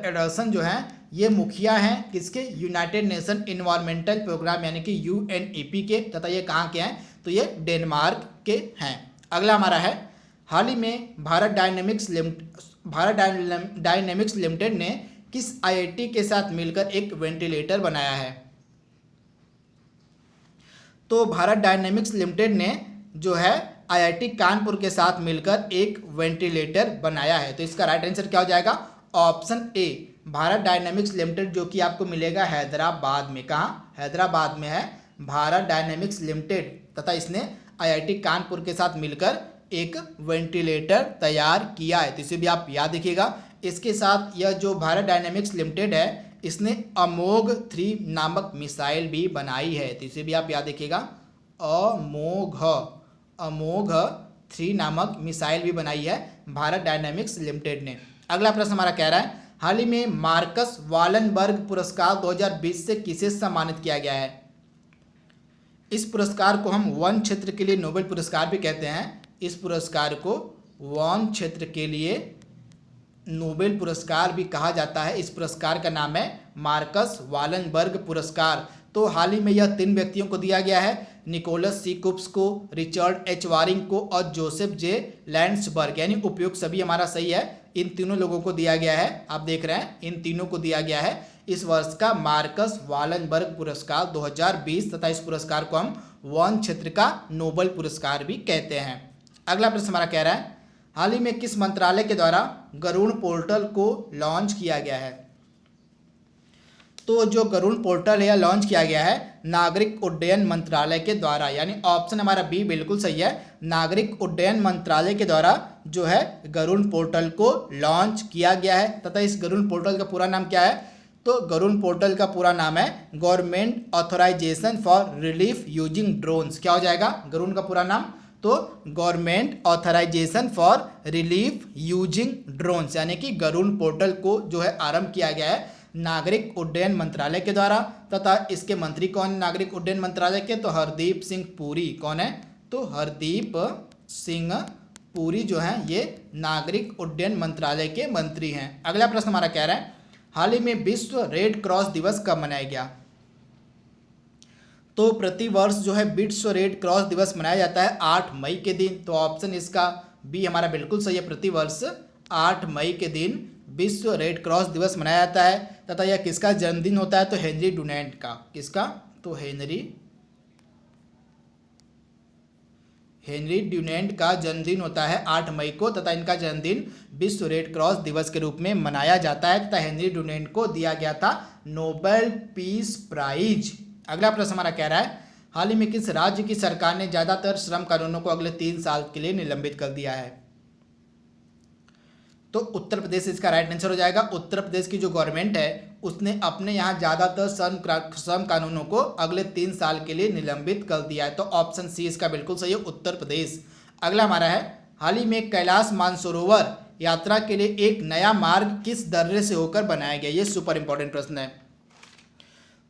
एडल्सन जो है ये मुखिया हैं किसके? यूनाइटेड नेशन इन्वायरमेंटल प्रोग्राम यानी कि यूएनईपी के। तथा ये कहाँ के हैं? तो ये डेनमार्क के हैं। अगला हमारा है, हाल ही में भारत डायनेमिक्स लिमिटेड ने किस आईआईटी के साथ मिलकर एक वेंटिलेटर बनाया है? तो भारत डायनेमिक्स लिमिटेड ने जो है आईआईटी कानपुर के साथ मिलकर एक वेंटिलेटर बनाया है। तो इसका राइट आंसर क्या हो जाएगा? Option A, Bharat dynamics limited, जो कि आपको मिलेगा हैदराबाद में। कहाँ? हैदराबाद में है भारत डायनेमिक्स लिमिटेड। तथा इसने आईआईटी कानपुर के साथ मिलकर एक वेंटिलेटर तैयार किया है। तो इसे भी आप याद रखिएगा। इसके साथ यह जो भारत डायनेमिक्स लिमिटेड है इसने अमोघ 3 नामक मिसाइल भी बनाई है। तो इसे भी आप याद रखिएगा, अमोघ 3 नामक मिसाइल भी बनाई है भारत डायनेमिक्स लिमिटेड ने। अगला प्रश्न हमारा कह रहा है, हाल ही में मार्कस वालनबर्ग पुरस्कार 2020 से किसे सम्मानित किया गया है? इस पुरस्कार को हम वन क्षेत्र के लिए नोबेल पुरस्कार भी कहते हैं। इस पुरस्कार को वन क्षेत्र के लिए नोबेल पुरस्कार भी कहा जाता है। इस पुरस्कार का नाम है मार्कस वालनबर्ग पुरस्कार। तो हाल ही में यह 3 व्यक्तियों को दिया गया है, निकोलस सी कुप्स को, रिचर्ड एच वारिंग को और जोसेफ जे लैंड्सबर्ग, यानी उपयुक्त सभी हमारा सही है। इन तीनों लोगों को दिया गया है। आप देख रहे हैं, इन तीनों को दिया गया है इस वर्ष का मार्कस वालनबर्ग पुरस्कार 2020। तथा इस पुरस्कार को हम वन क्षेत्र का नोबेल पुरस्कार भी कहते हैं। अगला प्रश्न हमारा कह रहा है, हाल ही में किस मंत्रालय के द्वारा गरुड़ पोर्टल को लॉन्च किया गया है? तो जो गरुड़ पोर्टल है लॉन्च किया गया है नागरिक उड्डयन मंत्रालय के द्वारा, यानी ऑप्शन हमारा बी बिल्कुल सही है। नागरिक उड्डयन मंत्रालय के द्वारा जो है गरुड़ पोर्टल को लॉन्च किया गया है। तथा इस गरुड़ पोर्टल का पूरा नाम क्या है? तो गरुड़ पोर्टल का पूरा नाम है government authorisation for relief using drones. क्या हो जाएगा गरुड़ का पूरा नाम? तो government authorisation for relief using drones, यानी कि गरुड़ पोर्टल को जो है आरंभ किया गया है नागरिक उड्डयन मंत्रालय के द्वारा। तथा इसके मंत्री कौन है नागरिक उड्डयन मंत्रालय के? तो हरदीप सिंह पुरी। कौन है? तो हरदीप सिंह पुरी जो है ये नागरिक उड्डयन मंत्रालय के मंत्री हैं। अगला प्रश्न हमारा कह रहा है, हाल ही में विश्व रेड क्रॉस दिवस कब मनाया गया? तो प्रतिवर्ष जो है विश्व रेड क्रॉस दिवस मनाया जाता है 8 मई के दिन। तो ऑप्शन इसका बी हमारा बिल्कुल सही है, प्रतिवर्ष 8 मई के दिन विश्व रेड क्रॉस दिवस मनाया जाता है। तथा यह किसका जन्मदिन होता है? तो हेनरी डुनेंट का। किसका? तो हेनरी ड्यूनेंट का जन्मदिन होता है 8 मई को, तथा इनका जन्मदिन विश्व रेड क्रॉस दिवस के रूप में मनाया जाता है। तथा हेनरी ड्यूनेंट को दिया गया था नोबेल पीस प्राइज। अगला प्रश्न हमारा कह रहा है, हाल ही में किस राज्य की सरकार ने ज्यादातर श्रम कानूनों को अगले 3 साल के लिए निलंबित कर दिया है? तो उत्तर प्रदेश इसका राइट आंसर हो जाएगा। उत्तर प्रदेश की जो गवर्नमेंट है उसने अपने यहाँ ज़्यादातर श्रम कानूनों को अगले 3 साल के लिए निलंबित कर दिया है। तो ऑप्शन सी इसका बिल्कुल सही है, उत्तर प्रदेश। अगला हमारा है, हाल ही में कैलाश मानसरोवर यात्रा के लिए एक नया मार्ग किस दर्रे से होकर बनाया गया? ये सुपर इंपॉर्टेंट प्रश्न है।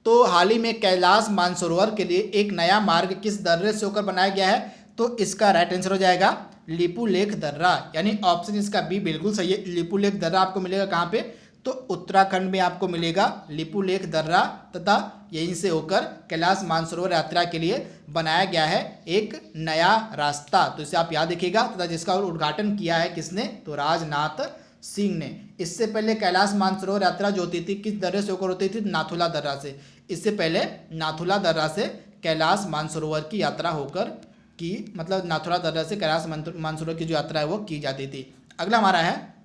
तो हाल ही में कैलाश मानसरोवर के लिए एक नया मार्ग किस दर्रे से होकर बनाया गया है? तो इसका राइट आंसर हो जाएगा लिपुलेख दर्रा, यानी ऑप्शन इसका बी बिल्कुल सही है। लिपुलेख दर्रा आपको मिलेगा कहाँ पे? तो उत्तराखंड में आपको मिलेगा लिपुलेख दर्रा, तथा यहीं से होकर कैलाश मानसरोवर यात्रा के लिए बनाया गया है एक नया रास्ता। तो इसे आप याद रखिएगा। तथा जिसका उद्घाटन किया है किसने? तो राजनाथ सिंह ने। इससे पहले कैलाश मानसरोवर यात्रा जो होती थी किस दर्रे से होकर होती थी? नाथुला दर्रा से। इससे पहले नाथुला दर्रा से कैलाश मानसरोवर की यात्रा होकर की, मतलब नाथुला दर्रा से कैलाश मानसरोवर की जो यात्रा है वो की जाती थी। अगला हमारा है,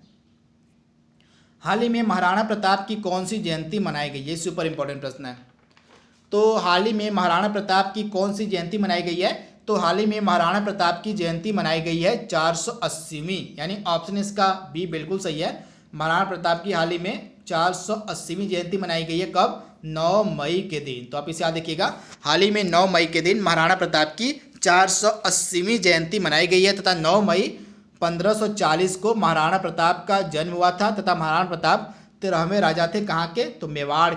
हाल ही में महाराणा प्रताप की कौन सी जयंती मनाई गई? ये सुपर इंपॉर्टेंट प्रश्न है। तो हाल ही में महाराणा प्रताप की कौन सी जयंती मनाई गई है? तो हाल ही में महाराणा प्रताप की जयंती मनाई गई है 480वीं, यानी ऑप्शन इसका बी बिल्कुल सही है। महाराणा प्रताप की हाल ही में 480वीं जयंती मनाई गई है। कब? 9 मई के दिन। तो आप इसे याद रखिएगा, हाल ही में 9 मई के दिन महाराणा प्रताप की 480वीं जयंती मनाई गई है। तथा 9 मई 1540 को महाराणा प्रताप का जन्म हुआ था। तथा महाराणा प्रताप 13वें राजा थे। कहाँ के? तो मेवाड़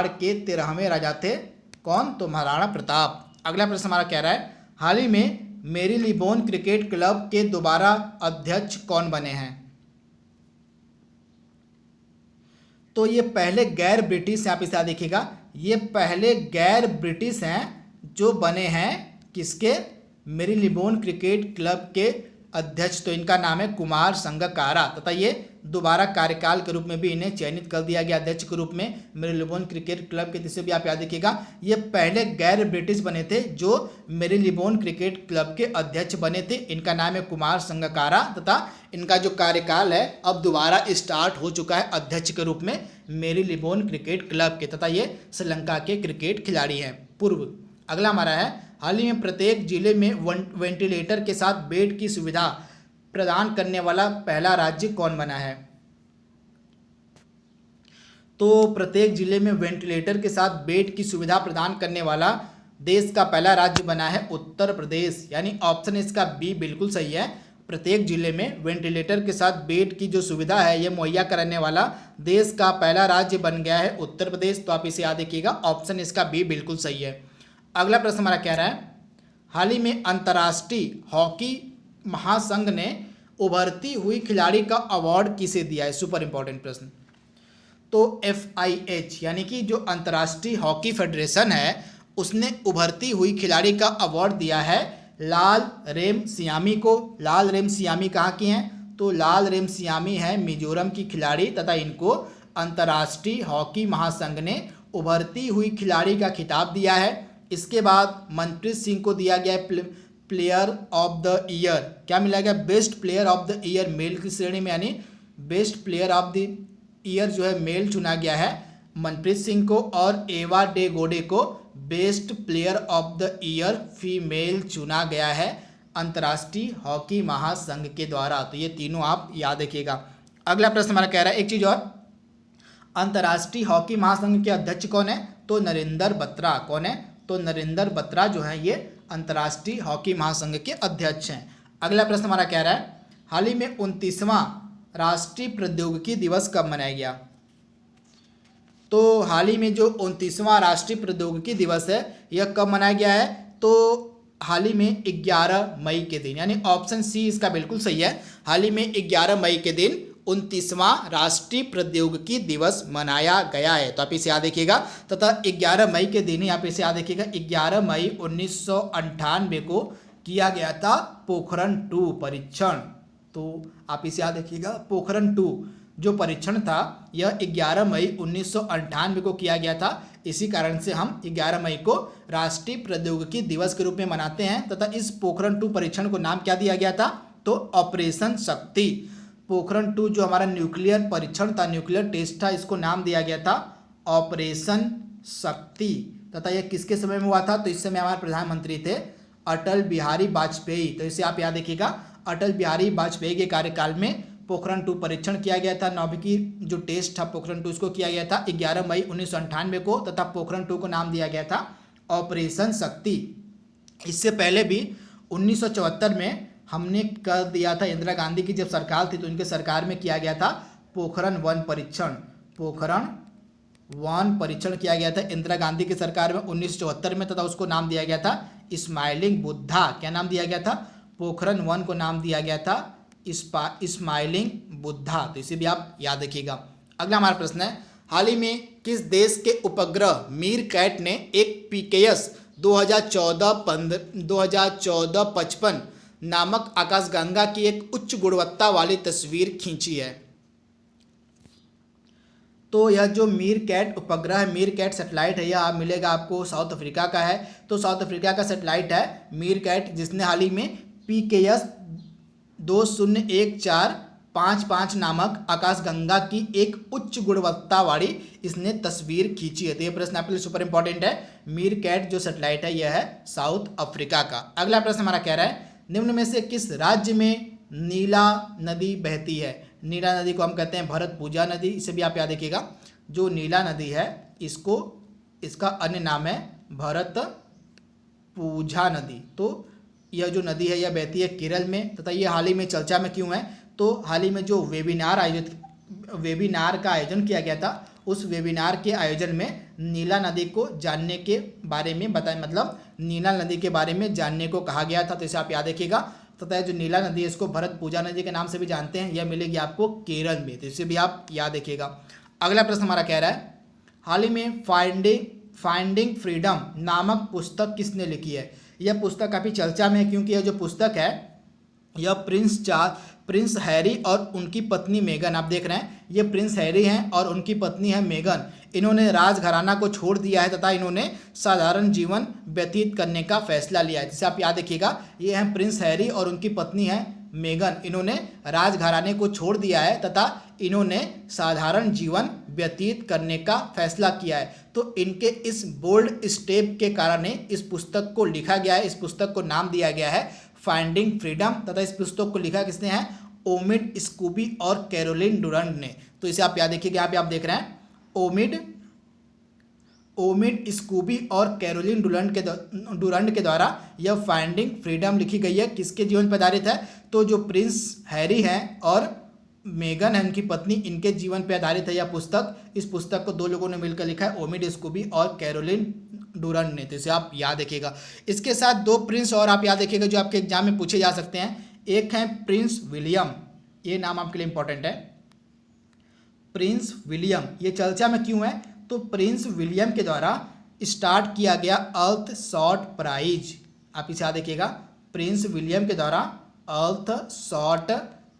के 13वें राजा थे। कौन? तो महाराणा प्रताप। अगला प्रश्न हमारा कह रहा है, हाल ही में मेरीलिबोन क्रिकेट क्लब के दोबारा अध्यक्ष कौन बने हैं? तो ये पहले गैर ब्रिटिश, आप इसे देखिएगा, ये पहले गैर ब्रिटिश हैं जो बने हैं किसके? मेरीलिबोन क्रिकेट क्लब के अध्यक्ष। तो इनका नाम है कुमार संगकारा। तथा ये दोबारा कार्यकाल के रूप में भी इन्हें चयनित कर दिया गया अध्यक्ष के रूप में मेरीलिबोन क्रिकेट क्लब के। जिसे भी आप याद रखिएगा, ये पहले गैर ब्रिटिश बने थे जो मेरीलिबोन क्रिकेट क्लब के अध्यक्ष बने थे। इनका नाम है कुमार संगकारा। तथा इनका जो कार्यकाल है अब दोबारा स्टार्ट हो चुका है अध्यक्ष के रूप में मेरीलिबोन क्रिकेट क्लब के। तथा ये श्रीलंका के क्रिकेट खिलाड़ी हैं, पूर्व। अगला हमारा है, हाल ही में प्रत्येक जिले में वेंटिलेटर के साथ बेड की सुविधा प्रदान करने वाला पहला राज्य कौन बना है? तो प्रत्येक जिले में वेंटिलेटर के साथ बेड की सुविधा प्रदान करने वाला देश का पहला राज्य बना है उत्तर प्रदेश, यानी ऑप्शन इसका बी बिल्कुल सही है। प्रत्येक जिले में वेंटिलेटर के साथ बेड की जो सुविधा है ये मुहैया कराने वाला देश का पहला राज्य बन गया है उत्तर प्रदेश। तो आप इसे याद रखिएगा, ऑप्शन इसका बी बिल्कुल सही है। अगला प्रश्न हमारा कह रहा है, हाल ही में अंतर्राष्ट्रीय हॉकी महासंघ ने उभरती हुई खिलाड़ी का अवार्ड किसे दिया है? सुपर इंपॉर्टेंट प्रश्न। तो FIH यानी कि जो अंतर्राष्ट्रीय हॉकी फेडरेशन है उसने उभरती हुई खिलाड़ी का अवार्ड दिया है लाल रेमसियामी को। लाल रेमसियामी कहाँ की हैं? तो लाल रेमसियामी है मिजोरम की खिलाड़ी। तथा इनको अंतर्राष्ट्रीय हॉकी महासंघ ने उभरती हुई खिलाड़ी का खिताब दिया है। इसके बाद मनप्रीत सिंह को दिया गया है प्लेयर ऑफ द ईयर। क्या मिला गया? Best player of the year male की श्रेणी में, यानी best player of the year जो है मेल चुना गया है मनप्रीत सिंह को। और एवा डे गोडे को best player of the year female चुना गया है अंतर्राष्ट्रीय हॉकी महासंघ के द्वारा। तो ये तीनों आप याद रखिएगा। अगला प्रश्न हमारा कह रहा है, एक चीज और, अंतर्राष्ट्रीय हॉकी महासंघ के अध्यक्ष कौन है? तो नरेंद्र बत्रा। कौन है? तो नरेंद्र बत्रा जो है ये अंतर्राष्ट्रीय हॉकी महासंघ के अध्यक्ष हैं। अगला प्रश्न हमारा कह रहा है, हाल ही में 29वां राष्ट्रीय प्रौद्योगिकी दिवस कब मनाया गया? तो हाल ही में जो 29वां राष्ट्रीय प्रौद्योगिकी दिवस है यह कब मनाया गया है? तो हाल ही में 11 मई के दिन, यानी ऑप्शन सी इसका बिल्कुल सही है। हाल ही में 11 मई के दिन 29वां राष्ट्रीय प्रौद्योगिकी दिवस मनाया गया है। तो आप इसे याद रखिएगा। तथा 11 मई के दिन ही आप इसे याद रखिएगा, 11 मई 1998 को किया गया था पोखरण 2 परीक्षण। तो आप इसे याद रखिएगा, पोखरण 2 जो परीक्षण था यह 11 मई 1998 को किया गया था। इसी कारण से हम 11 मई को राष्ट्रीय प्रौद्योगिकी दिवस के रूप में मनाते हैं। तथा इस पोखरण 2 परीक्षण को नाम क्या दिया गया था, तो ऑपरेशन शक्ति। पोखरण 2 जो हमारा न्यूक्लियर परीक्षण था, न्यूक्लियर टेस्ट था, इसको नाम दिया गया था ऑपरेशन शक्ति। तथा यह किसके समय में हुआ था, तो इस समय हमारे प्रधानमंत्री थे अटल बिहारी वाजपेयी। तो इसे आप याद रखिएगा, अटल बिहारी वाजपेयी के कार्यकाल में पोखरण 2 परीक्षण किया गया था। नाभिकीय जो टेस्ट था पोखरण 2 इसको किया गया था 11 मई 1998 को। तथा पोखरण 2 को नाम दिया गया था ऑपरेशन शक्ति। इससे पहले भी 1974 में हमने कर दिया था, इंदिरा गांधी की जब सरकार थी तो उनके सरकार में किया गया था पोखरण 1 परीक्षण। पोखरण 1 परीक्षण किया गया था इंदिरा गांधी की सरकार में 1974 में। तथा उसको नाम दिया गया था स्माइलिंग बुद्धा। क्या नाम दिया गया था, पोखरण 1 को नाम दिया गया था स्माइलिंग बुद्धा। तो इसे भी आप याद रखिएगा। अगला हमारा प्रश्न है, हाल ही में किस देश के उपग्रह मीरकैट ने एक पीकेएस 2014-55 नामक आकाशगंगा की एक उच्च गुणवत्ता वाली तस्वीर खींची है। तो यह जो मीरकैट उपग्रह है, मीरकैट सैटेलाइट है, यह मिलेगा आपको साउथ अफ्रीका का है। तो साउथ अफ्रीका का सैटेलाइट है मीरकैट, जिसने हाल ही में पीकेएस 2014-55 नामक आकाशगंगा की एक उच्च गुणवत्ता वाली इसने तस्वीर खींची है। तो यह प्रश्न आपके लिए सुपर इंपॉर्टेंट है। मीरकैट जो सैटेलाइट है यह है साउथ अफ्रीका का। अगला प्रश्न हमारा कह रहा है, निम्न में से किस राज्य में नीला नदी बहती है। नीला नदी को हम कहते हैं भरतपूजा नदी। इसे भी आप याद रखिएगा, जो नीला नदी है इसका अन्य नाम है भरतपूजा नदी। तो यह जो नदी है यह बहती है केरल में। तथा ये हाल ही में चर्चा में क्यों है, तो हाल ही में जो वेबिनार का आयोजन किया गया था, उस वेबिनार के आयोजन में नीला नदी को जानने के बारे में बताया, मतलब नीला नदी के बारे में जानने को कहा गया था। तो इसे आप याद रखिएगा। तथा जो नीला नदी है इसको भरतपूजा नदी के नाम से भी जानते हैं, यह मिलेगी आपको केरल में। तो इसे भी आप याद रखिएगा। अगला प्रश्न हमारा कह रहा है, हाल ही में फाइंडिंग फ्रीडम नामक पुस्तक किसने लिखी है। यह पुस्तक काफ़ी चर्चा में है, क्योंकि यह जो पुस्तक है यह प्रिंस हैरी और उनकी पत्नी मेगन, आप देख रहे हैं ये प्रिंस हैरी हैं और उनकी पत्नी है मेगन। इन्होंने राजघराना को छोड़ दिया है तथा इन्होंने साधारण जीवन व्यतीत करने का फैसला लिया है। जिसे आप याद रखिएगा, ये हैं प्रिंस हैरी और उनकी पत्नी है मेगन। इन्होंने राजघराने को छोड़ दिया है तथा इन्होंने साधारण जीवन व्यतीत करने का फैसला किया है। तो इनके इस बोल्ड स्टेप के कारण इस पुस्तक को लिखा गया है। इस पुस्तक को नाम दिया गया है फाइंडिंग फ्रीडम। तथा इस पुस्तक को लिखा किसने है, ओमिड स्कूबी और कैरोलिन डुरंट ने। तो इसे आप याद रखिएगा, यहाँ पे आप देख रहे हैं ओमिड स्कूबी और कैरोलिन डुरंट के द्वारा यह फाइंडिंग फ्रीडम लिखी गई है। किसके जीवन पर आधारित है, तो जो प्रिंस हैरी हैं और मेगन है उनकी पत्नी, इनके जीवन पर आधारित है यह पुस्तक। इस पुस्तक को 2 लोगों ने मिलकर लिखा है, ओमिड स्कूबी और कैरोलिन डुरंट ने। तो इसे आप याद रखिएगा। इसके साथ 2 प्रिंस और आप याद रखिएगा जो आपके एग्जाम में पूछे जा सकते हैं। एक है प्रिंस विलियम, ये नाम आपके लिए इंपॉर्टेंट है, प्रिंस विलियम। ये चर्चा में क्यों है, तो प्रिंस विलियम के द्वारा स्टार्ट किया गया अर्थ शॉट प्राइज। आप इसे याद रखिएगा, प्रिंस विलियम के द्वारा अर्थ शॉट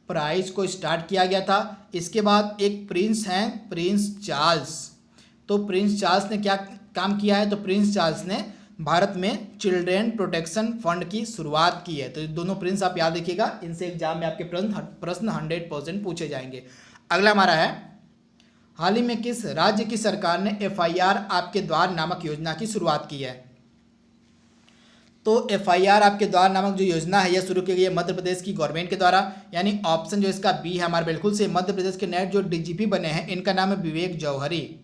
प्राइज को स्टार्ट किया गया था। इसके बाद एक प्रिंस हैं प्रिंस चार्ल्स। तो प्रिंस चार्ल्स ने क्या काम किया है, तो प्रिंस चार्ल्स ने भारत में चिल्ड्रेन प्रोटेक्शन फंड की शुरुआत की है। तो दोनों प्रिंस आप याद रखिएगा, इनसे एग्जाम में आपके प्रश्न 100% पूछे जाएंगे। अगला हमारा है, हाल ही में किस राज्य की सरकार ने FIR आपके द्वार नामक योजना की शुरुआत की है। तो FIR आपके द्वार नामक जो योजना है यह शुरू की गई है मध्य प्रदेश की गवर्नमेंट के द्वारा। यानी ऑप्शन जो इसका बी है हमारे बिल्कुल से। मध्य प्रदेश के नए जो DGP बने हैं इनका नाम है विवेक जौहरी।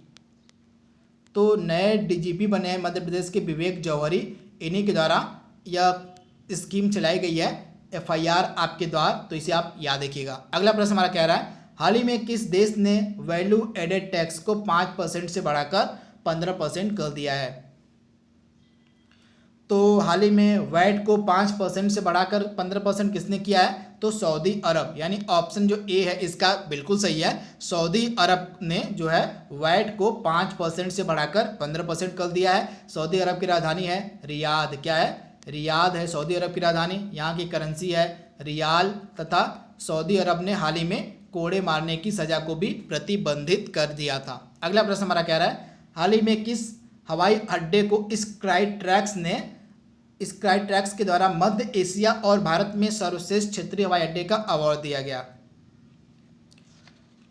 तो नए DGP बने हैं मध्य प्रदेश के विवेक जौहरी, इन्हीं के द्वारा यह स्कीम चलाई गई है FIR आपके द्वार। तो इसे आप याद रखिएगा। अगला प्रश्न हमारा कह रहा है, हाल ही में किस देश ने वैल्यू एडेड टैक्स को 5% से बढ़ाकर 15% कर दिया है। तो हाल ही में वैट को 5% से बढ़ाकर 15% किसने किया है, तो सऊदी अरब, यानी ऑप्शन जो ए है इसका बिल्कुल सही है। सऊदी अरब ने जो है वैट को 5% से बढ़ाकर 15% कर दिया है। सऊदी अरब की राजधानी है रियाद। क्या है? रियाद है सऊदी अरब की राजधानी। यहाँ की करेंसी है रियाल। तथा सऊदी अरब ने हाल ही में कोड़े मारने की सजा को भी प्रतिबंधित कर दिया था। अगला प्रश्न हमारा कह रहा है, हाल ही में किस हवाई अड्डे को स्काईट्रैक्स के द्वारा मध्य एशिया और भारत में सर्वश्रेष्ठ क्षेत्रीय हवाई अड्डे का अवार्ड दिया गया?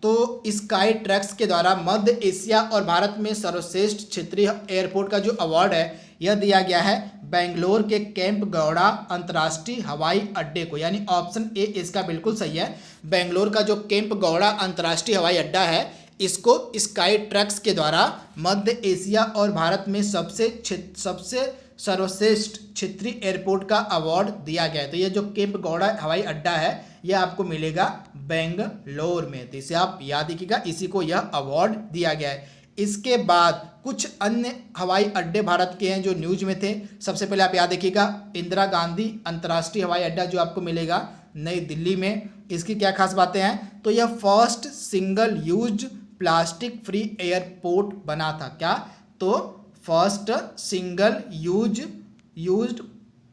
तो स्काईट्रैक्स के द्वारा मध्य एशिया और भारत में सर्वश्रेष्ठ क्षेत्रीय एयरपोर्ट का जो अवार्ड है यह दिया गया है बेंगलोर के कैंप गौड़ा अंतर्राष्ट्रीय हवाई अड्डे को, यानी ऑप्शन ए इसका बिल्कुल सही है। बेंगलोर का जो कैंप गौड़ा अंतर्राष्ट्रीय हवाई अड्डा है इसको स्काईट्रैक्स के द्वारा मध्य एशिया और भारत में सबसे सर्वश्रेष्ठ क्षेत्रीय एयरपोर्ट का अवार्ड दिया गया है। तो ये जो कैंप गौड़ा हवाई अड्डा है यह आपको मिलेगा बेंगलोर में, तो इसे आप याद रखिएगा, इसी को यह अवार्ड दिया गया है। इसके बाद कुछ अन्य हवाई अड्डे भारत के हैं जो न्यूज में थे। सबसे पहले आप याद रखिएगा इंदिरा गांधी अंतर्राष्ट्रीय हवाई अड्डा जो आपको मिलेगा नई दिल्ली में। इसकी क्या खास बातें हैं? तो यह first single use plastic free airport बना था। क्या? तो first single used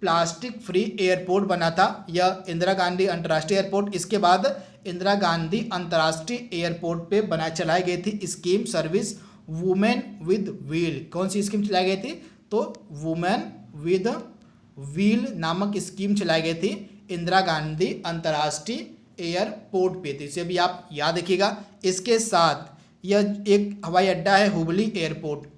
plastic free airport बना था यह इंदिरा गांधी अंतर्राष्ट्रीय एयरपोर्ट। इसके बाद इंदिरा गांधी अंतर्राष्ट्रीय एयरपोर्ट पे चलाई गई थी scheme service women with wheel. कौन सी स्कीम चलाई गई थी? तो वुमेन विद व्हील नामक स्कीम चलाई गई थी इंदिरा गांधी अंतर्राष्ट्रीय एयरपोर्ट पे, तो इसे भी आप याद रखिएगा। इसके साथ यह एक हवाई अड्डा है हुबली एयरपोर्ट।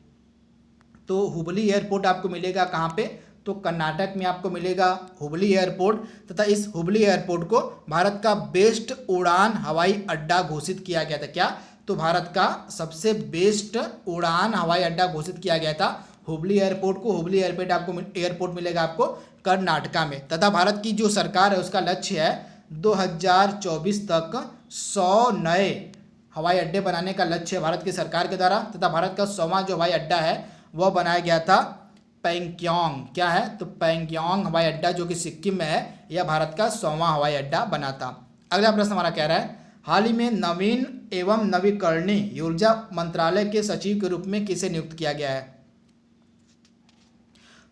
तो हुबली एयरपोर्ट आपको मिलेगा कहाँ पे? तो कर्नाटक में आपको मिलेगा हुबली एयरपोर्ट। तथा इस हुबली एयरपोर्ट को भारत का बेस्ट उड़ान हवाई अड्डा घोषित किया गया था। क्या? तो भारत का सबसे बेस्ट उड़ान हवाई अड्डा घोषित किया गया था हुबली एयरपोर्ट को। हुबली एयरपोर्ट मिलेगा आपको कर्नाटका में। तथा भारत की जो सरकार है उसका लक्ष्य है 2024 तक 100 नए हवाई अड्डे बनाने का लक्ष्य है भारत की सरकार के द्वारा। तथा भारत का 100वां जो हवाई अड्डा है वह बनाया गया था पैंगयोंग। क्या है? तो पैंगयोंग हवाई अड्डा जो कि सिक्किम में है यह भारत का 100वां हवाई अड्डा बना था। अगला प्रश्न हमारा कह रहा है, हाल ही में नवीन एवं नवीकरणीय ऊर्जा मंत्रालय के सचिव के रूप में किसे नियुक्त किया गया है?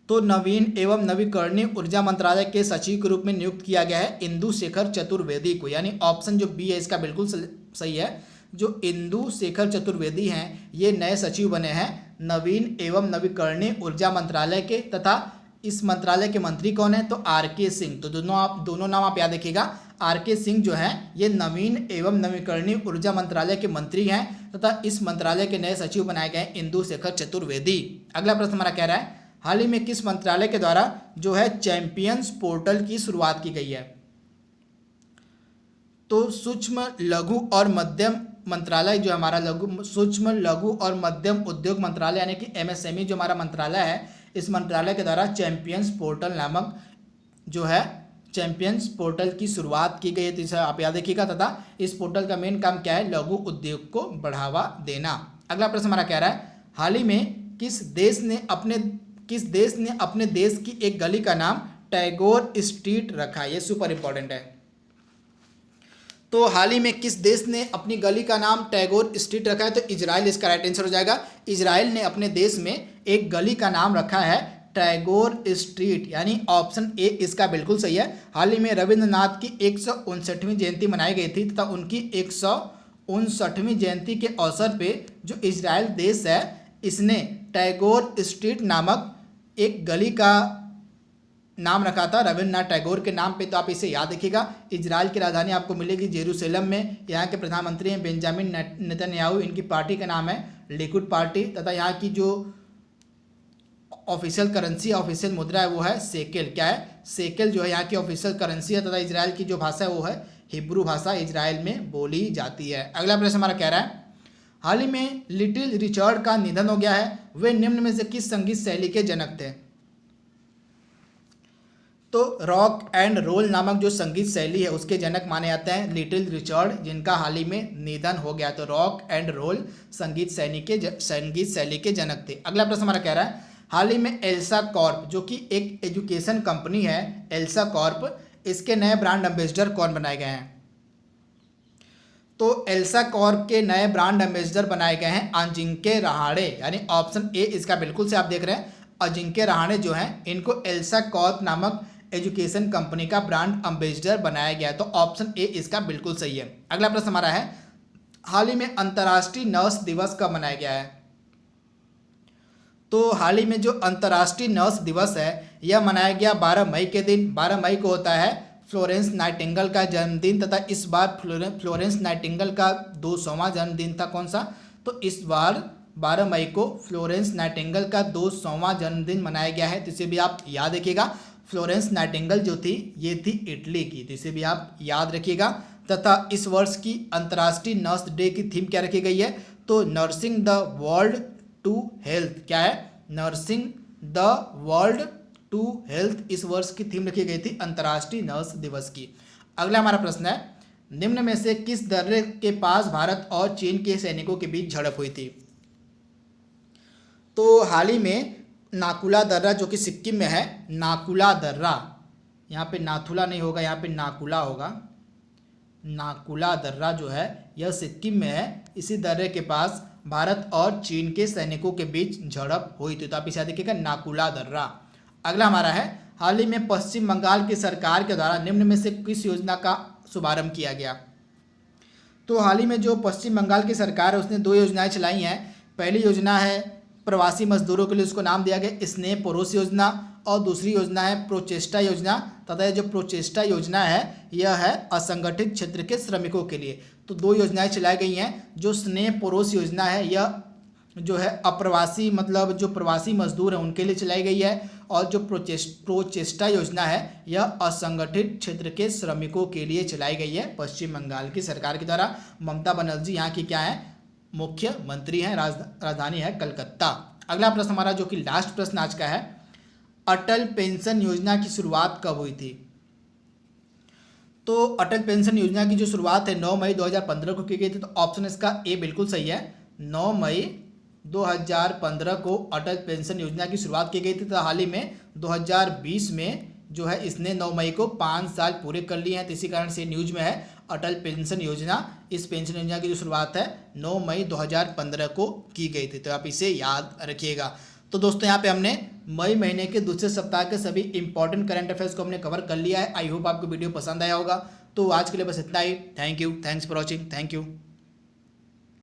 तो नवीन एवं नवीकरणीय ऊर्जा मंत्रालय के सचिव के रूप में नियुक्त किया गया है इंदु शेखर चतुर्वेदी को, यानी ऑप्शन जो बी है इसका बिल्कुल सही है। जो इंदु शेखर चतुर्वेदी हैं ये नए सचिव बने हैं नवीन एवं नवीकरणीय ऊर्जा मंत्रालय के। तथा इस मंत्रालय के मंत्री कौन है? तो आर.के. सिंह। तो दोनों नाम आप याद रखिएगा। आर.के. सिंह जो हैं ये नवीन एवं नवीकरणीय ऊर्जा मंत्रालय के मंत्री हैं तथा इस मंत्रालय के नए सचिव बनाए गए इंदु शेखर चतुर्वेदी। अगला प्रश्न हमारा कह रहा है, हाल ही में किस मंत्रालय के द्वारा जो है चैंपियंस पोर्टल की शुरुआत की गई है? तो सूक्ष्म लघु और मध्यम मंत्रालय जो हमारा सूक्ष्म लघु और मध्यम उद्योग मंत्रालय यानी कि MSME जो हमारा मंत्रालय है इस मंत्रालय के द्वारा चैंपियंस पोर्टल नामक जो है चैंपियंस पोर्टल की शुरुआत की गई है। तो इसे आप याद रखिएगा। तथा इस पोर्टल का मेन काम क्या है? लघु उद्योग को बढ़ावा देना। अगला प्रश्न हमारा कह रहा है, हाल ही में किस देश ने अपने देश की एक गली का नाम टैगोर स्ट्रीट रखा है? ये सुपर इंपॉर्टेंट है। तो हाल ही में किस देश ने अपनी गली का नाम टैगोर स्ट्रीट रखा है? तो इजराइल इसका राइट आंसर हो जाएगा। इजराइल ने अपने देश में एक गली का नाम रखा है टैगोर स्ट्रीट, यानी ऑप्शन ए इसका बिल्कुल सही है। हाल ही में रविंद्रनाथ की 159वीं जयंती मनाई गई थी तथा उनकी 159वीं जयंती के अवसर पे जो इजराइल देश है इसने टैगोर स्ट्रीट नामक एक गली का नाम रखा था रविंद्रनाथ टैगोर के नाम पे। तो आप इसे याद रखिएगा। इजराइल की राजधानी आपको मिलेगी जेरूसलम में। यहाँ के प्रधानमंत्री हैं बेंजामिन नेतन्याहू। इनकी पार्टी का नाम है लिकुड पार्टी। तथा यहाँ की जो ऑफिशियल करेंसी ऑफिशियल मुद्रा है वो है शेकेल। क्या है? शेकेल जो है यहाँ की ऑफिशियल करेंसी है। तथा इजराइल की जो भाषा है वो है हिब्रू भाषा इजराइल में बोली जाती है। अगला प्रश्न हमारा कह रहा है, हाल ही में लिटिल रिचर्ड का निधन हो गया है। वे निम्न में से किस संगीत शैली के जनक थे? तो रॉक एंड रोल नामक जो संगीत शैली है उसके जनक माने जाते हैं लिटिल रिचर्ड, जिनका हाल ही में निधन हो गया। तो रॉक एंड रोल संगीत शैली के जनक थे। अगला प्रश्न हमारा कह रहा है, हाल ही में एल्सा कॉर्प जो कि एक एजुकेशन कंपनी है, एल्सा कॉर्प इसके नए ब्रांड एम्बेसडर कौन बनाए गए हैं? तो एल्सा कॉर्प के नए ब्रांड एम्बेसडर बनाए गए हैं अजिंक्य रहाणे, यानी ऑप्शन ए इसका बिल्कुल से आप देख रहे हैं। अजिंक्य रहाणे जो हैं इनको एल्सा कॉर्प नामक एजुकेशन कंपनी का ब्रांड एम्बेसडर बनाया गया है, तो ऑप्शन ए इसका बिल्कुल सही है। अगला प्रश्न हमारा है, हाल ही में अंतर्राष्ट्रीय नर्स दिवस कब मनाया गया है? तो हाल ही में जो अंतर्राष्ट्रीय नर्स दिवस है यह मनाया गया 12 मई के दिन। 12 मई को होता है फ्लोरेंस नाइटिंगेल का जन्मदिन, तथा इस बार फ्लोरेंस नाइटिंगेल का 200वां जन्मदिन था। कौन सा? तो इस बार 12 मई को फ्लोरेंस नाइटिंगेल का 200वां जन्मदिन मनाया गया है, तो इसे भी आप याद रखिएगा। फ्लोरेंस नाइटिंगेल जो थी ये थी इटली की, तो इसे भी आप याद रखिएगा। तथा इस वर्ष की अंतर्राष्ट्रीय नर्स डे की थीम क्या रखी गई है? तो nursing the world to health. क्या है? Nursing the world to health इस वर्ष की थीम रखी गई थी अंतर्राष्ट्रीय नर्स दिवस की। अगला हमारा प्रश्न है, निम्न में से किस दर्रे के पास भारत और चीन के सैनिकों के बीच झड़प हुई थी? तो हाल ही में नाकुला दर्रा जो कि सिक्किम में है, नाकुला दर्रा, यहाँ पे नाथुला नहीं होगा, यहाँ पे नाकुला होगा। नाकुला दर्रा जो है यह सिक्किम में है। इसी दर्रे के पास भारत और चीन के सैनिकों के बीच झड़प हुई थी, तो आप इसे याद रखिएगा, नाकुला दर्रा। अगला हमारा है, हाल ही में पश्चिम बंगाल की सरकार के द्वारा निम्न में से किस योजना का शुभारंभ किया गया? तो हाल ही में जो पश्चिम बंगाल की सरकार है उसने 2 योजनाएं चलाई हैं। पहली योजना है प्रवासी मजदूरों के लिए, उसको नाम दिया गया स्नेह परोस योजना, और दूसरी योजना है प्रोचेष्टा योजना। तथा जो प्रोचेष्टा योजना है यह है असंगठित क्षेत्र के श्रमिकों के लिए। तो 2 योजनाएं चलाई गई हैं। जो स्नेह परोस योजना है यह जो है अप्रवासी, मतलब जो प्रवासी मजदूर हैं उनके लिए चलाई गई है, और जो प्रोचेष्टा योजना है यह असंगठित क्षेत्र के श्रमिकों के लिए चलाई गई है पश्चिम बंगाल की सरकार के द्वारा। ममता बनर्जी यहाँ की क्या है? मुख्यमंत्री हैं, राजधानी है कलकत्ता। अगला प्रश्न हमारा जो कि लास्ट प्रश्न आज का है, अटल पेंशन योजना की शुरुआत कब हुई थी? तो अटल पेंशन योजना की जो शुरुआत है 9 मई 2015 को की गई थी, तो ऑप्शन इसका ए बिल्कुल सही है। 9 मई 2015 को अटल पेंशन योजना की शुरुआत की गई थी। तो हाल ही में 2020 में जो है इसने 9 मई को 5 साल पूरे कर लिए हैं, तो इसी कारण से न्यूज में है अटल पेंशन योजना। इस पेंशन योजना की जो शुरुआत है 9 मई 2015 को की गई थी, तो आप इसे याद रखिएगा। तो दोस्तों यहाँ पे हमने मई महीने के दूसरे सप्ताह के सभी इंपॉर्टेंट करंट अफेयर्स को हमने कवर कर लिया है। आई होप आपको वीडियो पसंद आया होगा। तो आज के लिए बस इतना ही। Thank you, thanks for watching, thank you.